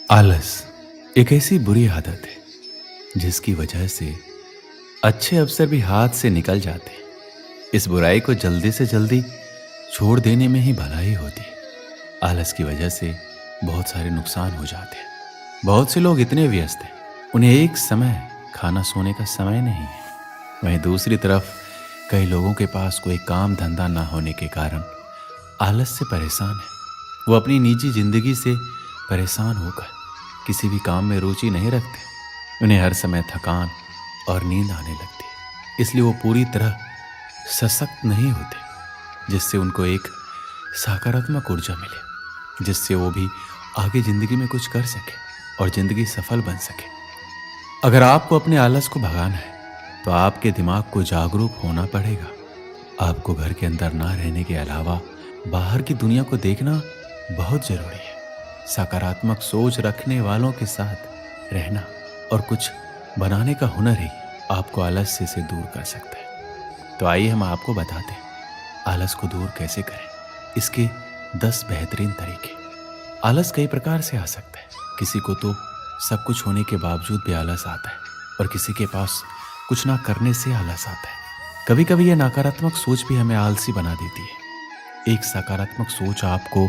आलस एक ऐसी बुरी आदत है जिसकी वजह से अच्छे अवसर भी हाथ से निकल जाते हैं। इस बुराई को जल्दी से जल्दी छोड़ देने में ही भलाई होती है। आलस की वजह से बहुत सारे नुकसान हो जाते हैं। बहुत से लोग इतने व्यस्त हैं, उन्हें एक समय खाना सोने का समय नहीं है। वहीं दूसरी तरफ कई लोगों के पास कोई काम धंधा ना होने के कारण आलस से परेशान है। वो अपनी निजी जिंदगी से परेशान होकर किसी भी काम में रुचि नहीं रखते। उन्हें हर समय थकान और नींद आने लगती है, इसलिए वो पूरी तरह सशक्त नहीं होते, जिससे उनको एक सकारात्मक ऊर्जा मिले, जिससे वो भी आगे जिंदगी में कुछ कर सके और जिंदगी सफल बन सके। अगर आपको अपने आलस को भगाना है तो आपके दिमाग को जागरूक होना पड़ेगा। आपको घर के अंदर ना रहने के अलावा बाहर की दुनिया को देखना बहुत जरूरी है। सकारात्मक सोच रखने वालों के साथ रहना और कुछ बनाने का हुनर ही आपको आलस से दूर कर सकता है। तो आइए हम आपको बताते हैं आलस को दूर कैसे करें। इसके 10 बेहतरीन तरीके। आलस कई प्रकार से आ सकता है। किसी को तो सब कुछ होने के बावजूद भी आलस आता है और किसी के पास कुछ ना करने से आलस आता है। कभी कभी यह नकारात्मक सोच भी हमें आलसी बना देती है। एक सकारात्मक सोच आपको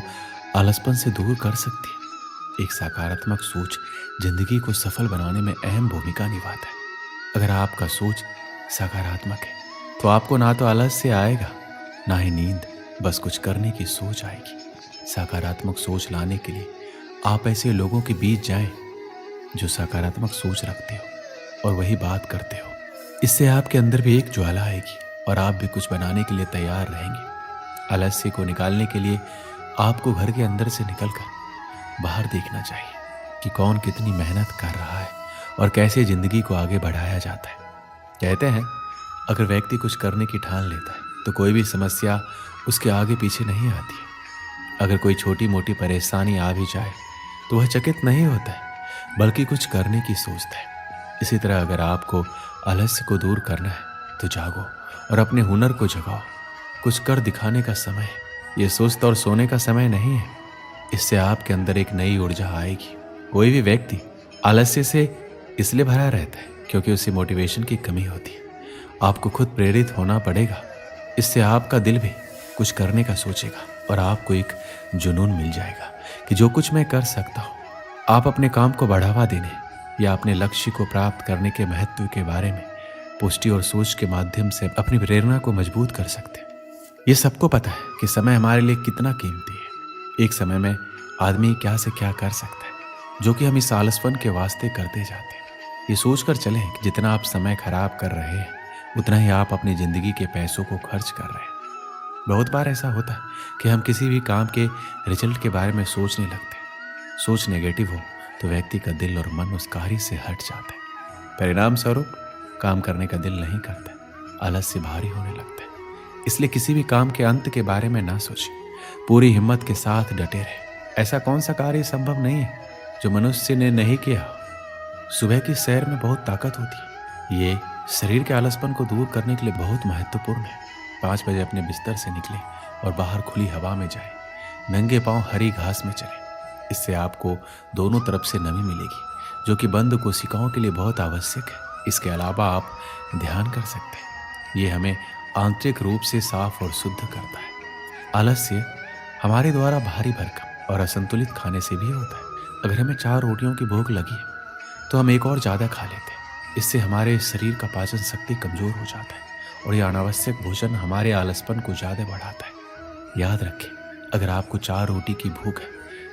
आलसपन से दूर कर सकती है। एक सकारात्मक सोच जिंदगी को सफल बनाने में अहम भूमिका निभाता है। अगर आपका सोच सकारात्मक है तो आपको ना तो आलस से आएगा ना ही नींद, बस कुछ करने की सोच आएगी। सकारात्मक सोच लाने के लिए आप ऐसे लोगों के बीच जाएं जो सकारात्मक सोच रखते हो और वही बात करते हो। इससे आपके अंदर भी एक ज्वाला आएगी और आप भी कुछ बनाने के लिए तैयार रहेंगे। आलस्य को निकालने के लिए आपको घर के अंदर से निकलकर बाहर देखना चाहिए कि कौन कितनी मेहनत कर रहा है और कैसे जिंदगी को आगे बढ़ाया जाता है। कहते हैं अगर व्यक्ति कुछ करने की ठान लेता है तो कोई भी समस्या उसके आगे पीछे नहीं आती है। अगर कोई छोटी मोटी परेशानी आ भी जाए तो वह चकित नहीं होता है, बल्कि कुछ करने की सोचता है। इसी तरह अगर आपको आलस्य को दूर करना है तो जागो और अपने हुनर को जगाओ। कुछ कर दिखाने का समय है, ये सुस्त और सोने का समय नहीं है। इससे आपके अंदर एक नई ऊर्जा आएगी। कोई भी व्यक्ति आलस्य से इसलिए भरा रहता है क्योंकि उसे मोटिवेशन की कमी होती है। आपको खुद प्रेरित होना पड़ेगा। इससे आपका दिल भी कुछ करने का सोचेगा और आपको एक जुनून मिल जाएगा कि जो कुछ मैं कर सकता हूँ। आप अपने काम को बढ़ावा देने या अपने लक्ष्य को प्राप्त करने के महत्व के बारे में पुष्टि और सोच के माध्यम से अपनी प्रेरणा को मजबूत कर सकते हैं। ये सबको पता है कि समय हमारे लिए कितना कीमती है। एक समय में आदमी क्या से क्या कर सकता है, जो कि हम इस आलसपन के वास्ते करते जाते हैं। ये सोचकर चलें कि जितना आप समय खराब कर रहे हैं उतना ही आप अपनी जिंदगी के पैसों को खर्च कर रहे हैं। बहुत बार ऐसा होता है कि हम किसी भी काम के रिजल्ट के बारे में सोचने लगते हैं। सोच नेगेटिव हो तो व्यक्ति का दिल और मन उस कार्य से हट जाता है। परिणाम स्वरूप काम करने का दिल नहीं करता, आलस से भारी होने लगता है। इसलिए किसी भी काम के अंत के बारे में ना सोचें, पूरी हिम्मत के साथ डटे रहें। ऐसा कौन सा कार्य संभव नहीं है जो मनुष्य ने नहीं किया हो। सुबह की सैर में बहुत ताकत होती है। ये शरीर के आलसपन को दूर करने के लिए बहुत महत्वपूर्ण है। 5 बजे अपने बिस्तर से निकलें और बाहर खुली हवा में जाएं। नंगे पांव हरी घास में चलें। इससे आपको दोनों तरफ से नमी मिलेगी, जो कि बंद कोशिकाओं के लिए बहुत आवश्यक है। इसके अलावा आप ध्यान कर सकते हैं। ये हमें आंतरिक रूप से साफ और शुद्ध करता है। आलस्य हमारे द्वारा भारी भरकम और असंतुलित खाने से भी होता है। अगर हमें 4 रोटियों की भूख लगी है तो हम एक और ज़्यादा खा लेते हैं। इससे हमारे शरीर का पाचन शक्ति कमज़ोर हो जाता है और यह अनावश्यक भोजन हमारे आलसपन को ज़्यादा बढ़ाता है। याद रखें, अगर आपको 4 रोटी की भूख है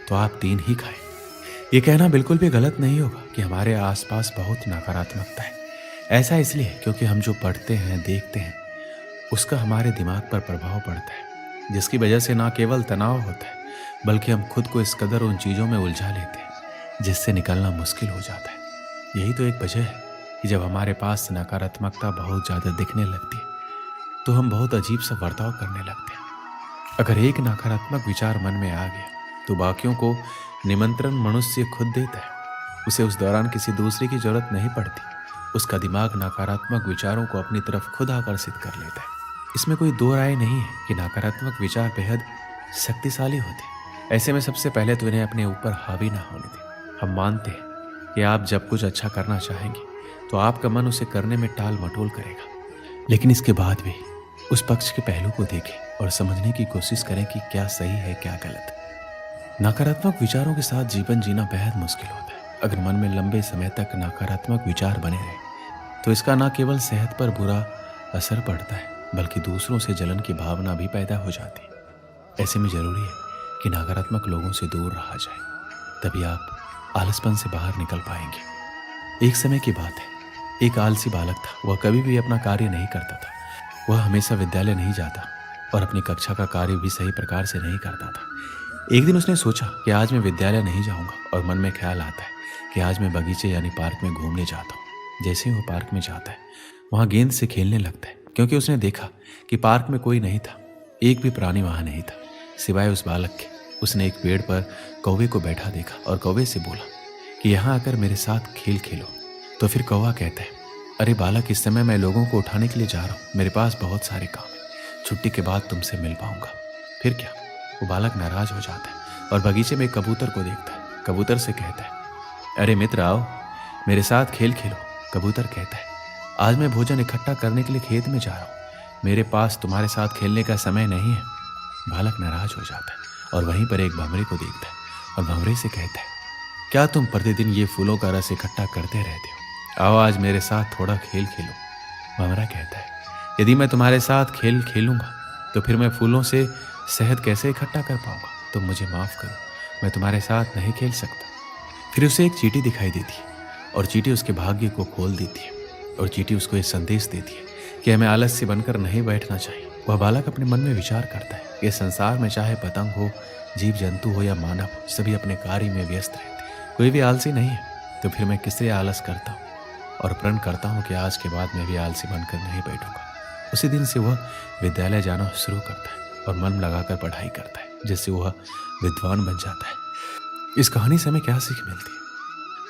तो आप 3 ही खाएं। ये कहना बिल्कुल भी गलत नहीं होगा कि हमारे आसपास बहुत नकारात्मकता है। ऐसा इसलिए क्योंकि हम जो पढ़ते हैं, देखते हैं, उसका हमारे दिमाग पर प्रभाव पड़ता है, जिसकी वजह से ना केवल तनाव होता है बल्कि हम खुद को इस कदर उन चीज़ों में उलझा लेते हैं जिससे निकलना मुश्किल हो जाता है। यही तो एक वजह है कि जब हमारे पास नकारात्मकता बहुत ज़्यादा दिखने लगती है तो हम बहुत अजीब सा बर्ताव करने लगते हैं। अगर एक नकारात्मक विचार मन में आ गया तो बाकियों को निमंत्रण मनुष्य खुद देता है। उसे उस दौरान किसी दूसरे की जरूरत नहीं पड़ती। उसका दिमाग नकारात्मक विचारों को अपनी तरफ खुद आकर्षित कर लेता है। इसमें कोई दो राय नहीं है कि नकारात्मक विचार बेहद शक्तिशाली होते हैं। ऐसे में सबसे पहले तो इन्हें अपने ऊपर हावी ना होने दें। हम मानते हैं कि आप जब कुछ अच्छा करना चाहेंगे तो आपका मन उसे करने में टाल मटोल करेगा, लेकिन इसके बाद भी उस पक्ष के पहलू को देखें और समझने की कोशिश करें कि क्या सही है क्या गलत। नकारात्मक विचारों के साथ जीवन जीना बेहद मुश्किल होता है। अगर मन में लंबे समय तक नकारात्मक विचार बने रहे तो इसका न केवल सेहत पर बुरा असर पड़ता है बल्कि दूसरों से जलन की भावना भी पैदा हो जाती है। ऐसे में जरूरी है कि नकारात्मक लोगों से दूर रहा जाए, तभी आप आलसपन से बाहर निकल पाएंगे। एक समय की बात है, एक आलसी बालक था। वह कभी भी अपना कार्य नहीं करता था। वह हमेशा विद्यालय नहीं जाता और अपनी कक्षा का कार्य भी सही प्रकार से नहीं करता था। एक दिन उसने सोचा कि आज मैं विद्यालय नहीं जाऊंगा और मन में ख्याल आता है कि आज मैं बगीचे यानी पार्क में घूमने जाता हूँ। जैसे ही वो पार्क में जाता है वहाँ गेंद से खेलने लगता है, क्योंकि उसने देखा कि पार्क में कोई नहीं था, एक भी प्राणी वहाँ नहीं था सिवाय उस बालक के। उसने एक पेड़ पर कौवे को बैठा देखा और कौवे से बोला कि यहाँ आकर मेरे साथ खेल खेलो। तो फिर कौवा कहता है, अरे बालक, इस समय मैं लोगों को उठाने के लिए जा रहा हूँ, मेरे पास बहुत सारे काम है, छुट्टी के बाद तुमसे मिल पाऊंगा। फिर क्या, वो बालक नाराज हो जाता है और बगीचे में कबूतर को देखता है। कबूतर से कहता है, अरे मित्र आओ, मेरे साथ खेल खेलो। कबूतर कहता है, आज मैं भोजन इकट्ठा करने के लिए खेत में जा रहा हूँ, मेरे पास तुम्हारे साथ खेलने का समय नहीं है। बालक नाराज हो जाता है और वहीं पर एक भंवरे को देखता है और भंवरे से कहता है, क्या तुम प्रतिदिन ये फूलों का रस इकट्ठा करते रहते हो? आओ आज मेरे साथ थोड़ा खेल खेलो। भंवरा कहता है, यदि मैं तुम्हारे साथ खेल खेलूंगा तो फिर मैं फूलों से शहद कैसे इकट्ठा कर पाऊंगा? तुम मुझे माफ़ करो, मैं तुम्हारे साथ नहीं खेल सकता। फिर उसे एक चींटी दिखाई देती है और चींटी उसके भाग्य को खोल देती है और चींटी उसको ये संदेश देती है कि हमें आलस्य बनकर नहीं बैठना चाहिए। वह बालक अपने मन में विचार करता है कि संसार में चाहे पतंग हो, जीव जंतु हो या मानव हो, सभी अपने कार्य में व्यस्त रहते हैं, कोई भी आलसी नहीं है। तो फिर मैं किससे आलस करता हूँ और प्रण करता हूँ कि आज के बाद मैं भी आलसी बनकर नहीं बैठूंगा। उसी दिन से वह विद्यालय जाना शुरू करता है और मन लगाकर पढ़ाई करता है, जिससे वह विद्वान बन जाता है। इस कहानी से हमें क्या सीख मिलती है?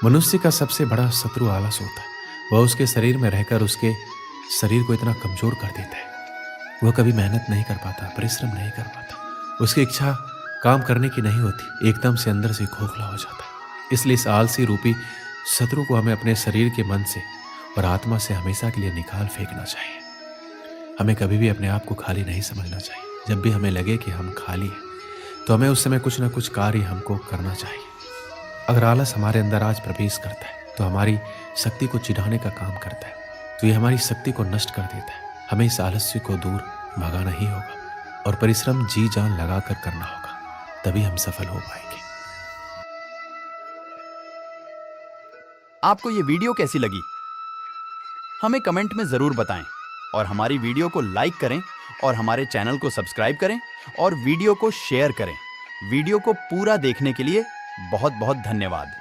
मनुष्य का सबसे बड़ा शत्रु आलस होता है। वह उसके शरीर में रहकर उसके शरीर को इतना कमजोर कर देता है, वह कभी मेहनत नहीं कर पाता, परिश्रम नहीं कर पाता, उसकी इच्छा काम करने की नहीं होती, एकदम से अंदर से खोखला हो जाता है। इसलिए इस आलसी रूपी शत्रु को हमें अपने शरीर के मन से और आत्मा से हमेशा के लिए निकाल फेंकना चाहिए। हमें कभी भी अपने आप को खाली नहीं समझना चाहिए। जब भी हमें लगे कि हम खाली हैं तो हमें उस समय कुछ ना कुछ कार्य हमको करना चाहिए। अगर आलस हमारे अंदर आज प्रवेश करता है तो हमारी शक्ति को चिढ़ाने का काम करता है, तो ये हमारी शक्ति को नष्ट कर देता है। हमें इस आलस्य को दूर भगाना ही होगा और परिश्रम जी जान लगाकर करना होगा, तभी हम सफल हो पाएंगे। आपको ये वीडियो कैसी लगी हमें कमेंट में जरूर बताएं और हमारी वीडियो को लाइक करें और हमारे चैनल को सब्सक्राइब करें और वीडियो को शेयर करें। वीडियो को पूरा देखने के लिए बहुत बहुत धन्यवाद।